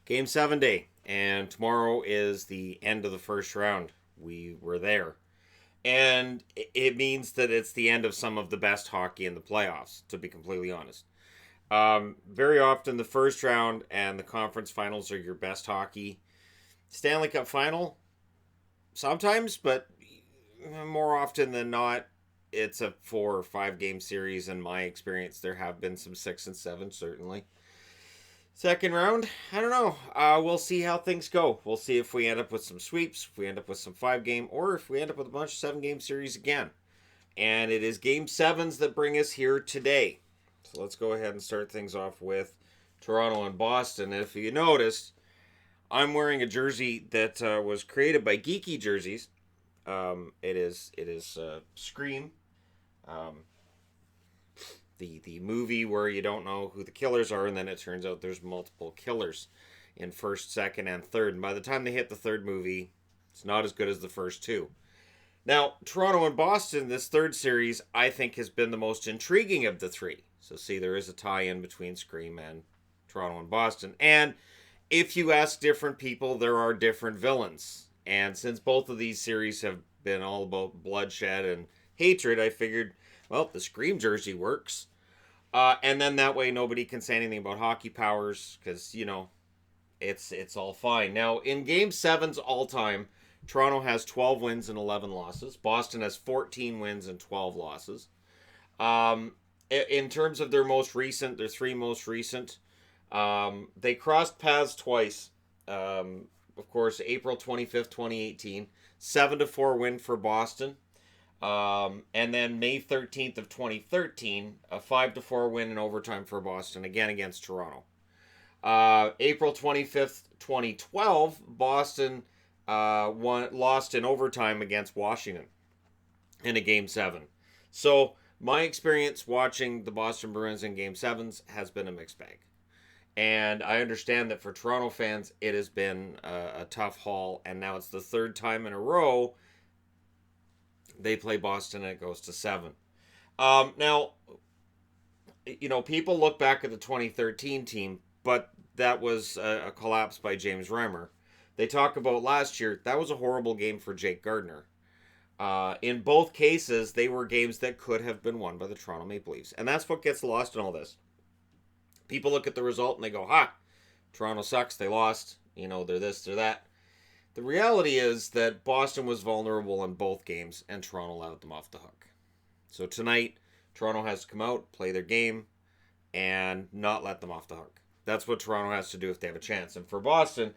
Game 7 day, and tomorrow is the end of the first round. We were there. And it means that it's the end of some of the best hockey in the playoffs, to be completely honest. Very often, the first round and the conference finals are your best hockey. Stanley Cup final, sometimes, but more often than not, it's a 4 or 5 game series. In my experience, there have been some 6 and 7, certainly. Second round, I don't know. We'll see how things go. We'll see if we end up with some sweeps, if we end up with some 5 game, or if we end up with a bunch of 7 game series again. And it is game sevens that bring us here today. So let's go ahead and start things off with Toronto and Boston. And if you noticed, I'm wearing a jersey that was created by Geeky Jerseys. It is Scream. The movie where you don't know who the killers are, and then it turns out there's multiple killers in first, second, and third. And by the time they hit the third movie, it's not as good as the first two. Now, Toronto and Boston, this third series, I think has been the most intriguing of the three. So see, there is a tie-in between Scream and Toronto and Boston. And if you ask different people, there are different villains. And since both of these series have been all about bloodshed and hatred, I figured, well, the Scream jersey works. And then that way nobody can say anything about hockey powers because, it's all fine. Now, in Game 7's all-time, Toronto has 12 wins and 11 losses. Boston has 14 wins and 12 losses. In terms of their three most recent, they crossed paths twice. Of course, April 25th, 2018, 7-4 win for Boston. And then May 13th of 2013, a 5-4 win in overtime for Boston, again against Toronto. April 25th, 2012, Boston lost in overtime against Washington in a Game 7. So my experience watching the Boston Bruins in Game 7s has been a mixed bag. And I understand that for Toronto fans, it has been a tough haul, and now it's the third time in a row they play Boston and it goes to 7. Now, people look back at the 2013 team, but that was a collapse by James Reimer. They talk about last year, that was a horrible game for Jake Gardiner. In both cases, they were games that could have been won by the Toronto Maple Leafs. And that's what gets lost in all this. People look at the result and they go, Toronto sucks, they lost, they're this, they're that. The reality is that Boston was vulnerable in both games, and Toronto let them off the hook. So tonight, Toronto has to come out, play their game, and not let them off the hook. That's what Toronto has to do if they have a chance. And for Boston,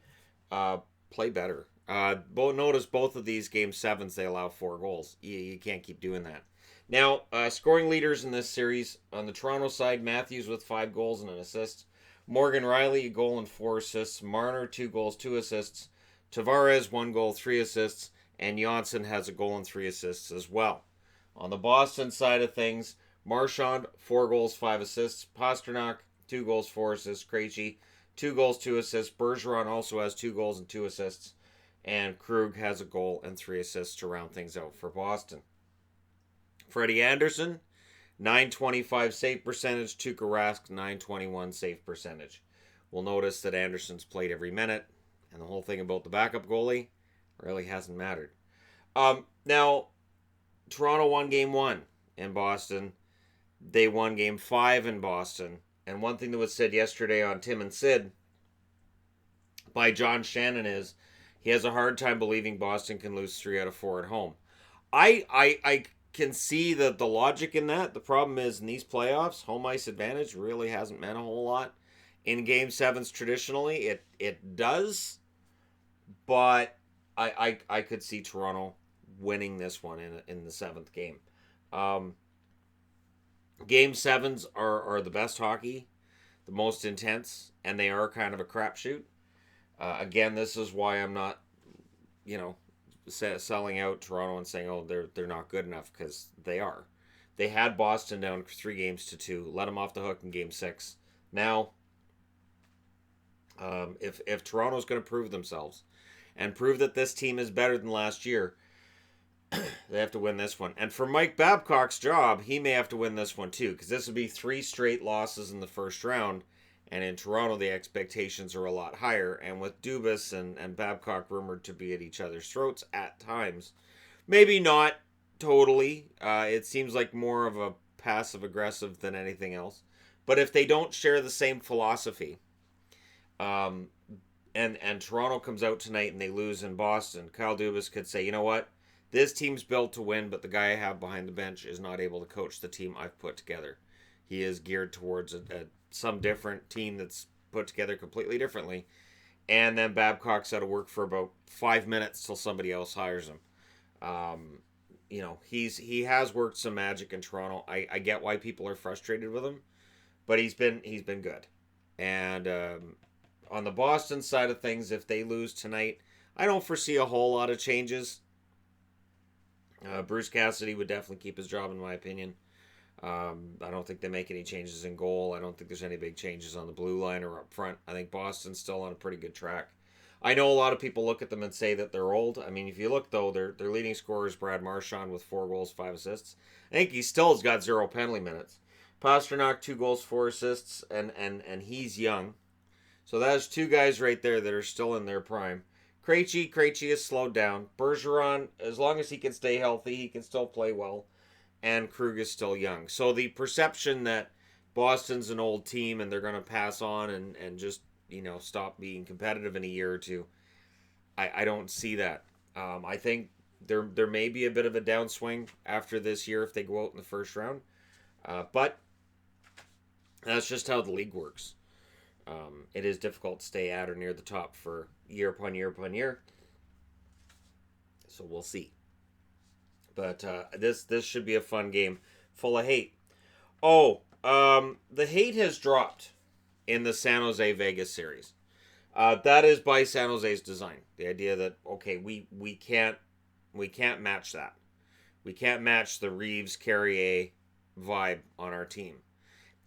play better. Notice both of these Game 7s, they allow 4 goals. You can't keep doing that. Now, scoring leaders in this series, on the Toronto side, Matthews with 5 goals and an assist. Morgan Rielly, a goal and 4 assists. Marner, 2 goals, 2 assists. Tavares, 1 goal, 3 assists, and Janssen has a goal and 3 assists as well. On the Boston side of things, Marchand, 4 goals, 5 assists. Pastrnak, 2 goals, 4 assists. Krejci, 2 goals, 2 assists. Bergeron also has 2 goals and 2 assists. And Krug has a goal and 3 assists to round things out for Boston. Freddie Anderson, 925 save percentage. Tuukka Rask, 921 save percentage. We'll notice that Anderson's played every minute. And the whole thing about the backup goalie really hasn't mattered. Now, Toronto won Game 1 in Boston. They won Game 5 in Boston. And one thing that was said yesterday on Tim and Sid by John Shannon is he has a hard time believing Boston can lose 3 out of 4 at home. I can see the logic in that. The problem is in these playoffs, home ice advantage really hasn't meant a whole lot. In Game 7s, traditionally, it does. But I could see Toronto winning this one in the 7th game. Game 7s are the best hockey, the most intense, and they are kind of a crapshoot. Again, this is why I'm not, selling out Toronto and saying, they're not good enough, because they are. They had Boston down 3-2, let them off the hook in Game 6. Now, if Toronto's going to prove themselves and prove that this team is better than last year, they have to win this one. And for Mike Babcock's job, he may have to win this one too, because this would be 3 straight losses in the first round, And in Toronto, the expectations are a lot higher. And with Dubas and Babcock rumored to be at each other's throats at times, maybe not totally. It seems like more of a passive aggressive than anything else. But if they don't share the same philosophy, um, and Toronto comes out tonight and they lose in Boston, Kyle Dubas could say, you know what? This team's built to win, but the guy I have behind the bench is not able to coach the team I've put together. He is geared towards some different team that's put together completely differently. And then Babcock's out of work for about 5 minutes till somebody else hires him. He has worked some magic in Toronto. I get why people are frustrated with him, but he's been good. And on the Boston side of things, if they lose tonight, I don't foresee a whole lot of changes. Bruce Cassidy would definitely keep his job, in my opinion. I don't think they make any changes in goal. I don't think there's any big changes on the blue line or up front. I think Boston's still on a pretty good track. I know a lot of people look at them and say that they're old. I mean, if you look, though, their leading scorer is Brad Marchand with 4 goals, 5 assists. I think he still has got 0 penalty minutes. Pasternak, 2 goals, 4 assists, and he's young. So that's 2 guys right there that are still in their prime. Krejci is slowed down. Bergeron, as long as he can stay healthy, he can still play well. And Krug is still young. So the perception that Boston's an old team and they're going to pass on and just, stop being competitive in a year or two, I don't see that. I think there may be a bit of a downswing after this year if they go out in the first round. But that's just how the league works. It is difficult to stay at or near the top for year upon year upon year. So we'll see. But this should be a fun game full of hate. The hate has dropped in the San Jose Vegas series. That is by San Jose's design. The idea that, okay, we can't match that. We can't match the Reeves-Carrier vibe on our team.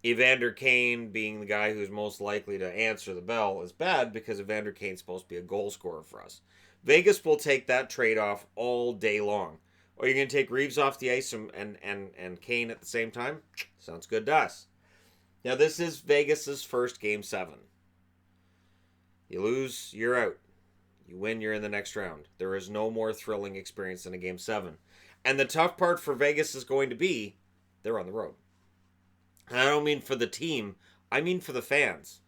Evander Kane being the guy who's most likely to answer the bell is bad because Evander Kane's supposed to be a goal scorer for us. Vegas will take that trade-off all day long. Or you're going to take Reeves off the ice and Kane at the same time? Sounds good to us. Now, this is Vegas's first Game 7. You lose, you're out. You win, you're in the next round. There is no more thrilling experience than a Game 7. And the tough part for Vegas is going to be they're on the road. And I don't mean for the team. I mean for the fans.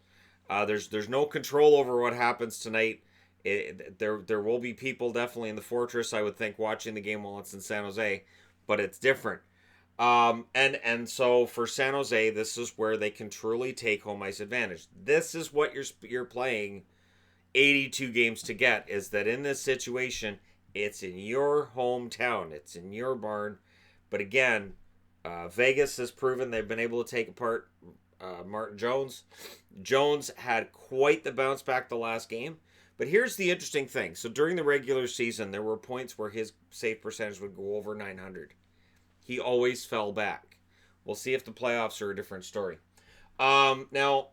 There's no control over what happens tonight. There will be people definitely in the Fortress, I would think, watching the game while it's in San Jose, but it's different. And so for San Jose, this is where they can truly take home ice advantage. This is what you're playing 82 games to get, is that in this situation, it's in your hometown, it's in your barn. But again, Vegas has proven they've been able to take apart Martin Jones. Jones had quite the bounce back the last game. But here's the interesting thing. So during the regular season, there were points where his save percentage would go over 900. He always fell back. We'll see if the playoffs are a different story. Now,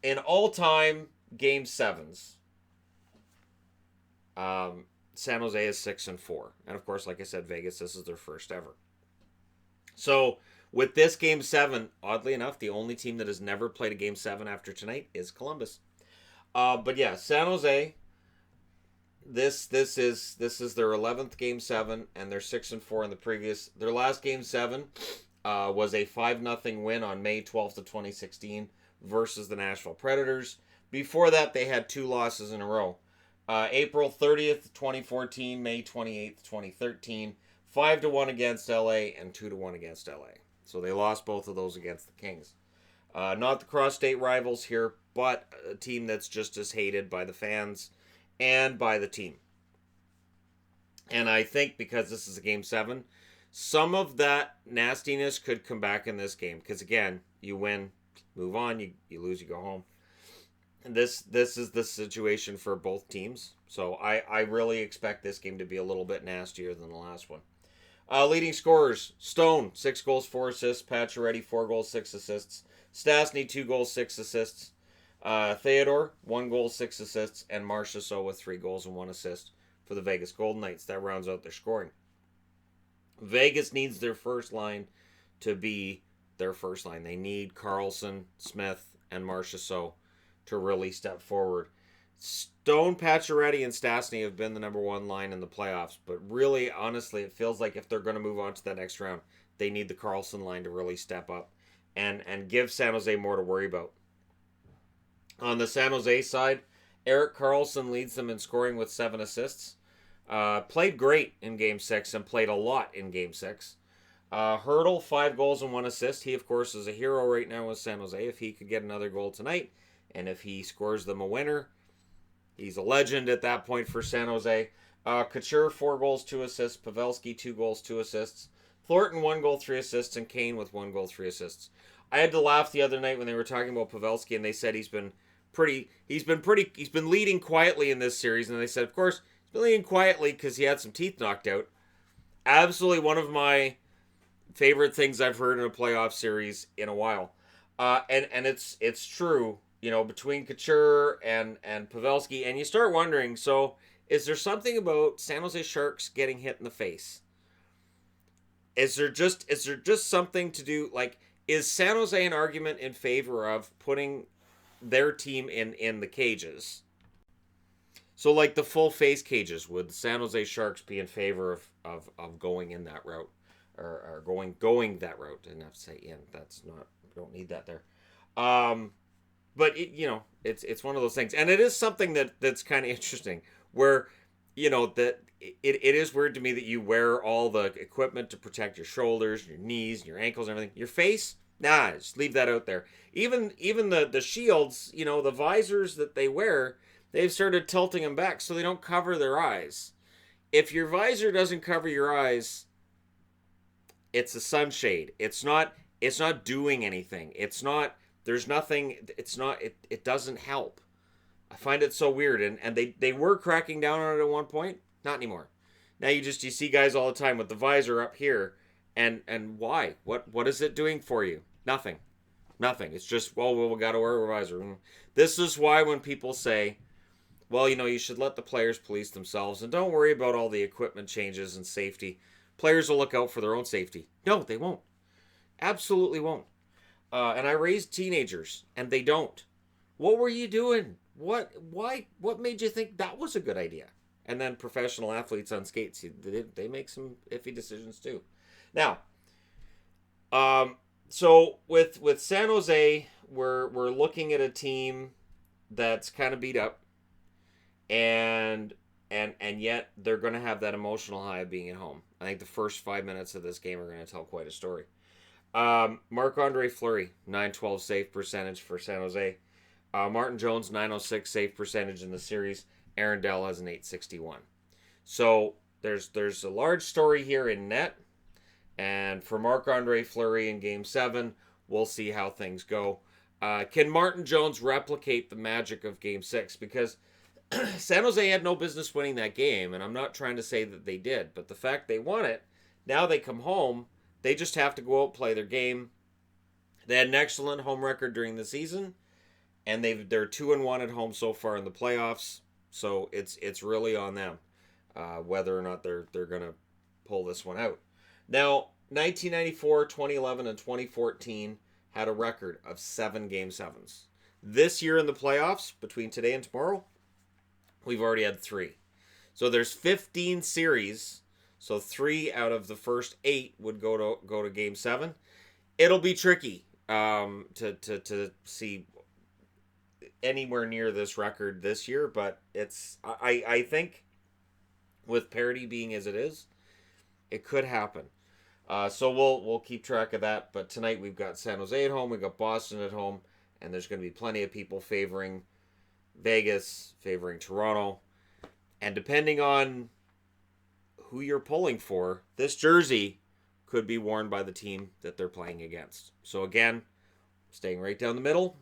in all-time Game 7s, San Jose is 6-4. And of course, like I said, Vegas, this is their first ever. So with this Game 7, oddly enough, the only team that has never played a Game 7 after tonight is Columbus. But yeah, San Jose, this is their 11th Game 7, and they're 6-4 in the previous. Their last Game 7 was a 5-0 win on May 12th of 2016 versus the Nashville Predators. Before that, they had 2 losses in a row. April 30th, 2014, May 28th, 2013, 5-1 against LA and 2-1 against LA. So they lost both of those against the Kings. Not the cross-state rivals here, but a team that's just as hated by the fans and by the team. And I think because this is a Game 7, some of that nastiness could come back in this game. Because again, you win, move on, you lose, you go home. And this is the situation for both teams. So I really expect this game to be a little bit nastier than the last one. Leading scorers, Stone, 6 goals, 4 assists. Pacioretty, 4 goals, 6 assists. Stastny, 2 goals, 6 assists. Theodore, 1 goal, 6 assists. And Marchessault with 3 goals and 1 assist for the Vegas Golden Knights. That rounds out their scoring. Vegas needs their first line to be their first line. They need Carlson, Smith, and Marchessault to really step forward. Stone, Pacioretty, and Stastny have been the number one line in the playoffs, but really, honestly, it feels like if they're going to move on to that next round, they need the Karlsson line to really step up and give San Jose more to worry about. On the San Jose side, Erik Karlsson leads them in scoring with 7 assists. Played great in Game 6 and played a lot in Game 6. Hurdle, 5 goals and 1 assist. He, of course, is a hero right now with San Jose. If he could get another goal tonight, and if he scores them a winner, he's a legend at that point for San Jose. Couture, 4 goals, 2 assists. Pavelski, 2 goals, 2 assists. Thornton, 1 goal, 3 assists. And Kane with 1 goal, 3 assists. I had to laugh the other night when they were talking about Pavelski, and they said he's been leading quietly in this series. And they said, of course, he's been leading quietly because he had some teeth knocked out. Absolutely one of my favorite things I've heard in a playoff series in a while. And it's true, between Couture and Pavelski, and you start wondering, so is there something about San Jose Sharks getting hit in the face? Is there just something to do, like, is San Jose an argument in favor of putting their team in the cages? So, like the full face cages, would the San Jose Sharks be in favor of going in that route? Or going that route? I didn't have to say in. That's not, we don't need that there. But it's one of those things, and it is something that's kind of interesting. Where, that it is weird to me that you wear all the equipment to protect your shoulders, your knees, your ankles, and everything. Your face, nah, just leave that out there. Even the shields, the visors that they wear, they've started tilting them back so they don't cover their eyes. If your visor doesn't cover your eyes, it's a sunshade. It's not doing anything. There's nothing, it doesn't help. I find it so weird. And they were cracking down on it at one point. Not anymore. Now you see guys all the time with the visor up here. And why? What is it doing for you? Nothing. It's just, well, we got to wear a visor. This is why when people say, well, you should let the players police themselves and don't worry about all the equipment changes and safety. Players will look out for their own safety. No, they won't. Absolutely won't. And I raised teenagers, and they don't. What were you doing? What made you think that was a good idea? And then professional athletes on skates, they make some iffy decisions too. Now, so with San Jose, we're looking at a team that's kind of beat up, and yet they're going to have that emotional high of being at home. I think the first 5 minutes of this game are going to tell quite a story. Marc-Andre Fleury, 912 save percentage for San Jose. Martin Jones, 906 save percentage in the series. Aaron Dell has an 861. So there's a large story here in net. And for Marc-Andre Fleury in Game 7, we'll see how things go. Can Martin Jones replicate the magic of Game 6? Because San Jose had no business winning that game, and I'm not trying to say that they did, but the fact they won it, now they come home, they just have to go out and play their game. They had an excellent home record during the season, and they're 2-1 at home so far in the playoffs, so it's really on them whether or not they're going to pull this one out. Now, 1994, 2011, and 2014 had a record of 7 Game 7s. This year in the playoffs, between today and tomorrow, we've already had 3. So there's 15 series. So 3 out of the first 8 would go to Game 7. It'll be tricky to see anywhere near this record this year, but I think with parity being as it is, it could happen. So we'll keep track of that. But tonight we've got San Jose at home, we've got Boston at home, and there's going to be plenty of people favoring Vegas, favoring Toronto. And depending on who you're pulling for, this jersey could be worn by the team that they're playing against. So again, staying right down the middle,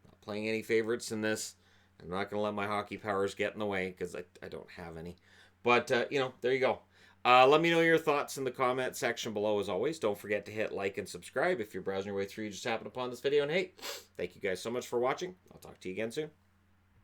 not playing any favorites in this. I'm not going to let my hockey powers get in the way because I don't have any. But, there you go. Let me know your thoughts in the comment section below as always. Don't forget to hit like and subscribe if you're browsing your way through. You just happened upon this video. And hey, thank you guys so much for watching. I'll talk to you again soon.